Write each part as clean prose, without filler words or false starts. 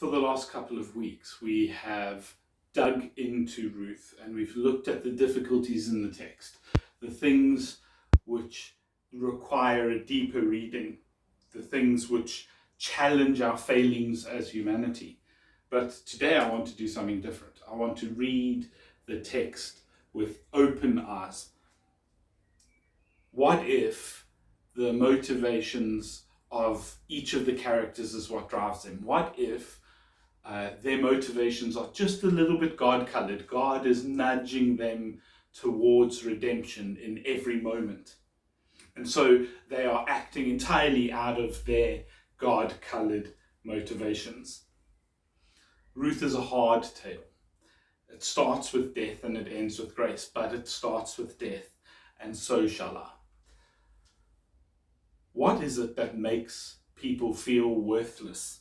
For the last couple of weeks, we have dug into Ruth and we've looked at the difficulties in the text, the things which require a deeper reading, the things which challenge our failings as humanity. But today I want to do something different. I want to read the text with open eyes. What if the motivations of each of the characters is what drives them? What if their motivations are just a little bit God-colored? God is nudging them towards redemption in every moment. And so they are acting entirely out of their God-colored motivations. Ruth is a hard tale. It starts with death and it ends with grace, but it starts with death, and so shall I. What is it that makes people feel worthless?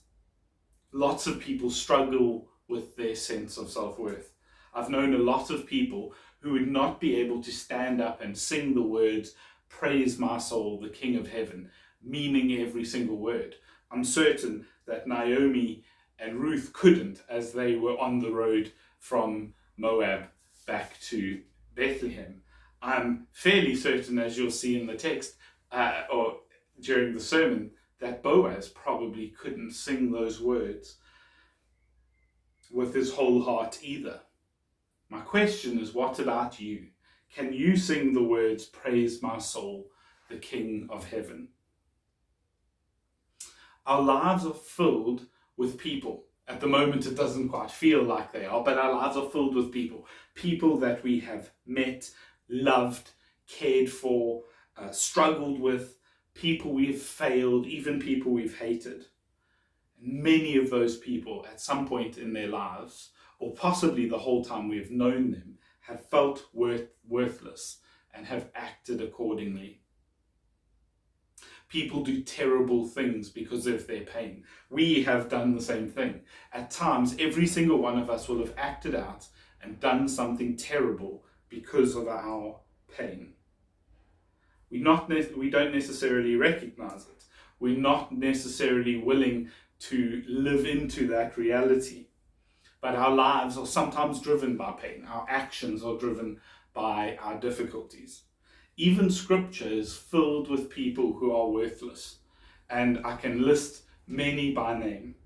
Lots of people struggle with their sense of self-worth. I've known a lot of people who would not be able to stand up and sing the words, "Praise my soul, the King of heaven," meaning every single word. I'm certain that Naomi and Ruth couldn't, as they were on the road from Moab back to Bethlehem. I'm fairly certain, as you'll see in the text, or during the sermon, that Boaz probably couldn't sing those words with his whole heart either. My question is, what about you? Can you sing the words, "Praise my soul, the King of heaven"? Our lives are filled with people. At the moment, it doesn't quite feel like they are, but our lives are filled with people. People that we have met, loved, cared for, struggled with, people we've failed, even people we've hated. And many of those people at some point in their lives, or possibly the whole time we've known them, have felt worthless and have acted accordingly. People do terrible things because of their pain. We have done the same thing. At times, every single one of us will have acted out and done something terrible because of our pain. We don't necessarily recognize it. We're not necessarily willing to live into that reality. But our lives are sometimes driven by pain. Our actions are driven by our difficulties. Even scripture is filled with people who are worthless. And I can list many by name.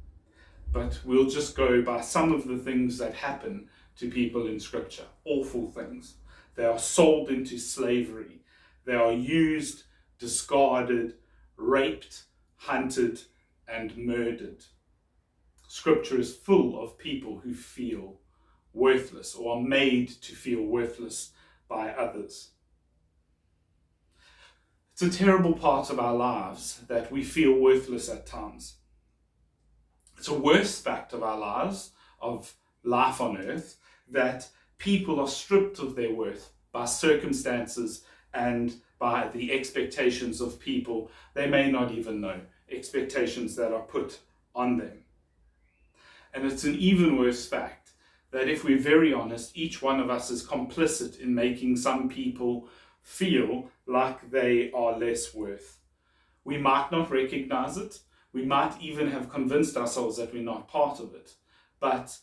But we'll just go by some of the things that happen to people in scripture. Awful things. They are sold into slavery. They are used, discarded, raped, hunted, and murdered. Scripture is full of people who feel worthless or are made to feel worthless by others. It's a terrible part of our lives that we feel worthless at times. It's a worse fact of our lives, of life on earth, that people are stripped of their worth by circumstances and by the expectations of people they may not even know, expectations that are put on them. And it's an even worse fact that if we're very honest, each one of us is complicit in making some people feel like they are less worth. We might not recognize it. We might even have convinced ourselves that we're not part of it. But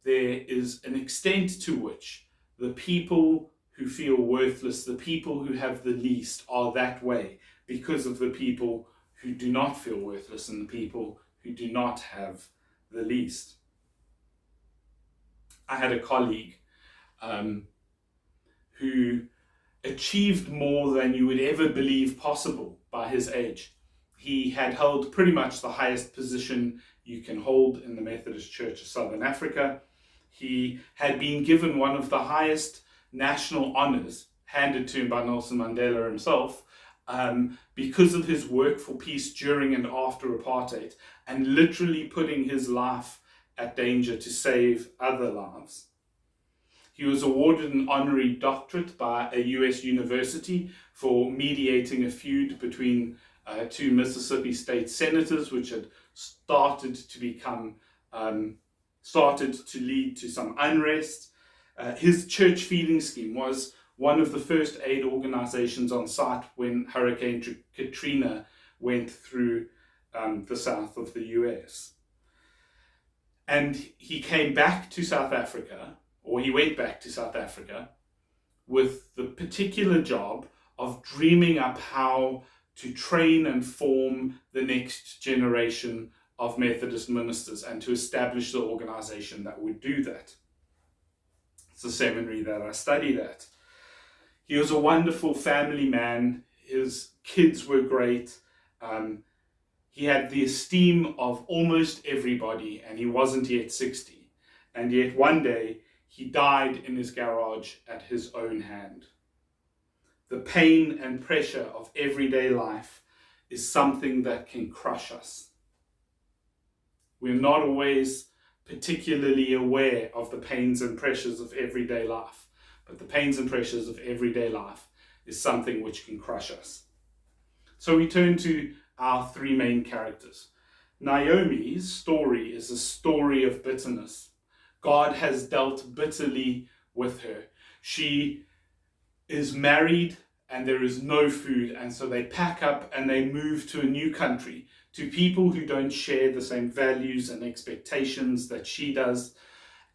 there is an extent to which the people who feel worthless, the people who have the least, are that way because of the people who do not feel worthless and the people who do not have the least. I had a colleague who achieved more than you would ever believe possible by his age. He had held pretty much the highest position you can hold in the Methodist Church of Southern Africa. He had been given one of the highest national honours handed to him by Nelson Mandela himself because of his work for peace during and after apartheid, and literally putting his life at danger to save other lives. He was awarded an honorary doctorate by a US university for mediating a feud between two Mississippi state senators, which had started to lead to some unrest. His church feeding scheme was one of the first aid organizations on site when Hurricane Katrina went through the south of the US. And he came back to South Africa, or he went back to South Africa, with the particular job of dreaming up how to train and form the next generation of Methodist ministers and to establish the organization that would do that. It's the seminary that I studied at. He was a wonderful family man. His kids were great. He had the esteem of almost everybody, and he wasn't yet 60. And yet one day he died in his garage at his own hand. The pain and pressure of everyday life is something that can crush us. We're not always particularly aware of the pains and pressures of everyday life, but the pains and pressures of everyday life is something which can crush us. So we turn to our three main characters. Naomi's story is a story of bitterness. God has dealt bitterly with her. She is married and there is no food, and so they pack up and they move to a new country, to people who don't share the same values and expectations that she does,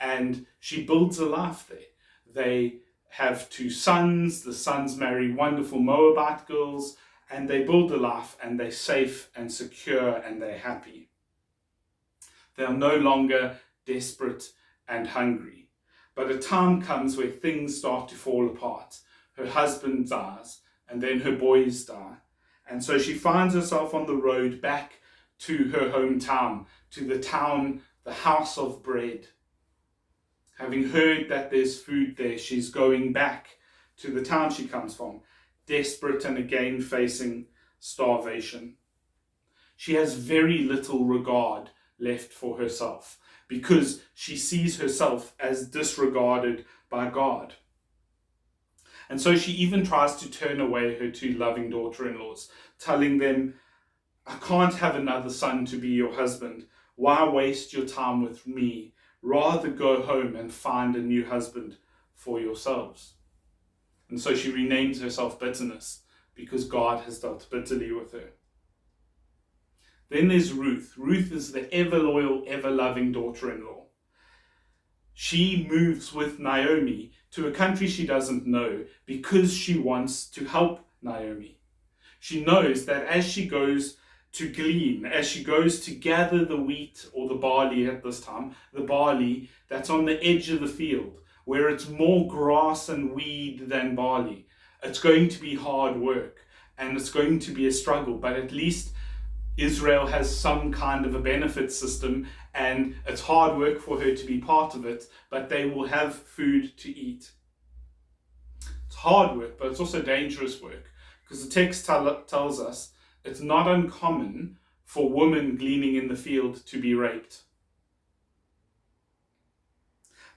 and she builds a life there. They have two sons. The sons marry wonderful Moabite girls, and they build a life, and they're safe and secure, and they're happy. They are no longer desperate and hungry. But a time comes where things start to fall apart. Her husband dies, and then her boys die. And so she finds herself on the road back to her hometown, to the town, the house of bread. Having heard that there's food there, she's going back to the town she comes from, desperate and again facing starvation. She has very little regard left for herself because she sees herself as disregarded by God. And so she even tries to turn away her two loving daughter-in-laws, telling them, I can't have another son to be your husband. Why waste your time with me? Rather go home and find a new husband for yourselves. And so she renames herself Bitterness because God has dealt bitterly with her. Then there's Ruth. Ruth is the ever-loyal, ever-loving daughter-in-law. She moves with Naomi to a country she doesn't know because she wants to help Naomi. She knows that as she goes to glean, as she goes to gather the wheat or the barley at this time, the barley that's on the edge of the field, where it's more grass and weed than barley, it's going to be hard work and it's going to be a struggle, but at least Israel has some kind of a benefit system, and it's hard work for her to be part of it, but they will have food to eat. It's hard work, but it's also dangerous work, because the text tells us it's not uncommon for women gleaning in the field to be raped.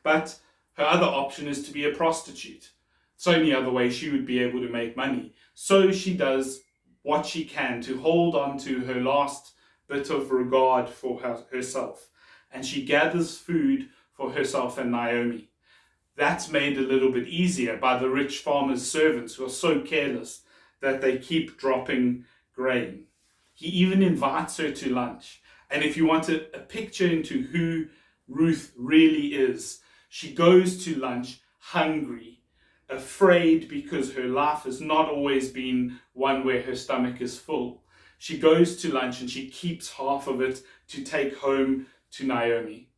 But her other option is to be a prostitute. It's the only other way she would be able to make money. So she does what she can to hold on to her last bit of regard for herself. And she gathers food for herself and Naomi. That's made a little bit easier by the rich farmer's servants who are so careless that they keep dropping grain. He even invites her to lunch. And if you want a picture into who Ruth really is, she goes to lunch hungry, afraid because her life has not always been one where her stomach is full. She goes to lunch and she keeps half of it to take home to Naomi.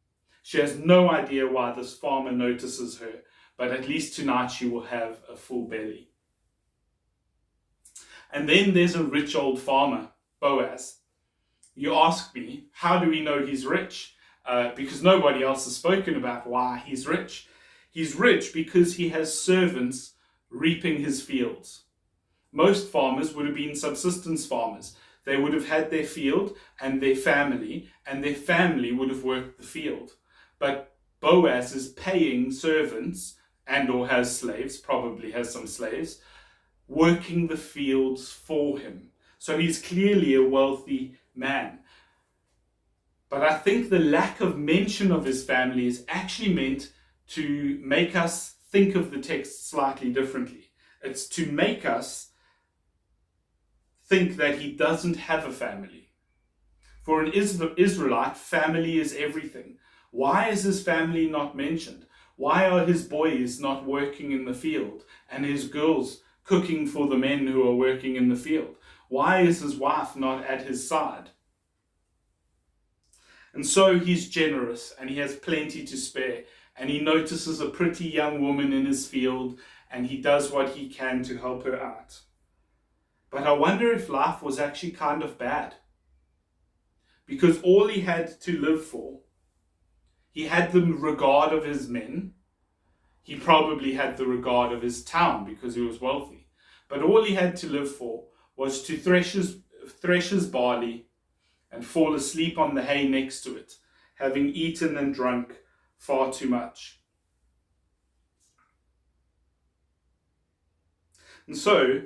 She has no idea why this farmer notices her, but at least tonight she will have a full belly. And then there's a rich old farmer, Boaz. You ask me, how do we know he's rich? Because nobody else has spoken about why he's rich. He's rich because he has servants reaping his fields. Most farmers would have been subsistence farmers. They would have had their field and their family would have worked the field. But Boaz is paying servants and or has slaves, probably has some slaves, working the fields for him. So he's clearly a wealthy man. But I think the lack of mention of his family is actually meant to make us think of the text slightly differently. It's to make us think that he doesn't have a family. For an Israelite, family is everything. Why is his family not mentioned? Why are his boys not working in the field and his girls cooking for the men who are working in the field? Why is his wife not at his side? And so he's generous and he has plenty to spare, and he notices a pretty young woman in his field and he does what he can to help her out. But I wonder if life was actually kind of bad, because all he had to live for, he had the regard of his men. He probably had the regard of his town because he was wealthy. But all he had to live for was to thresh his barley and fall asleep on the hay next to it, having eaten and drunk far too much. And so,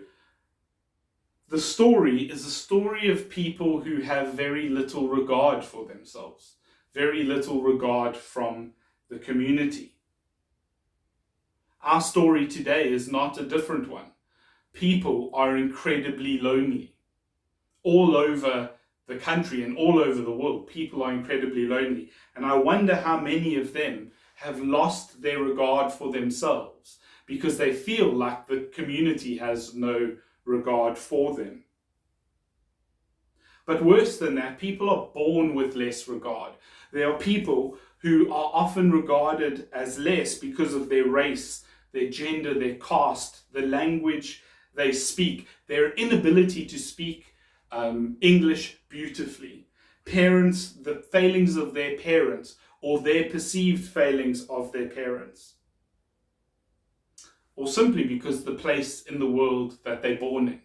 the story is a story of people who have very little regard for themselves, very little regard from the community. Our story today is not a different one. People are incredibly lonely. All over the country and all over the world, people are incredibly lonely. And I wonder how many of them have lost their regard for themselves because they feel like the community has no regard for them. But worse than that, people are born with less regard. There are people who are often regarded as less because of their race, their gender, their caste, the language they speak, their inability to speak English beautifully. Parents, the failings of their parents, or their perceived failings of their parents. Or simply because the place in the world that they're born in.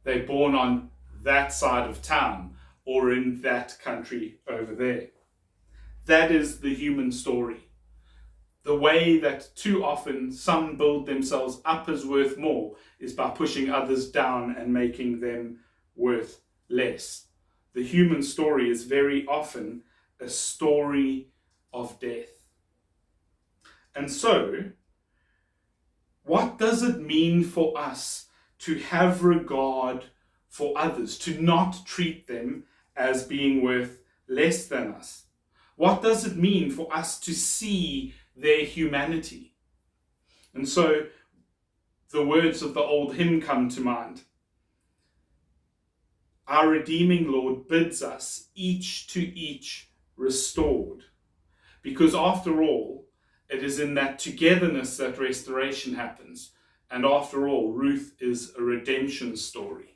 They're born on that side of town or in that country over there. That is the human story. The way that too often some build themselves up as worth more is by pushing others down and making them worth less. The human story is very often a story of death. And so, what does it mean for us to have regard for others, to not treat them as being worth less than us? What does it mean for us to see their humanity? And so the words of the old hymn come to mind. Our redeeming Lord bids us each to each restored. Because after all, it is in that togetherness that restoration happens. And after all, Ruth is a redemption story.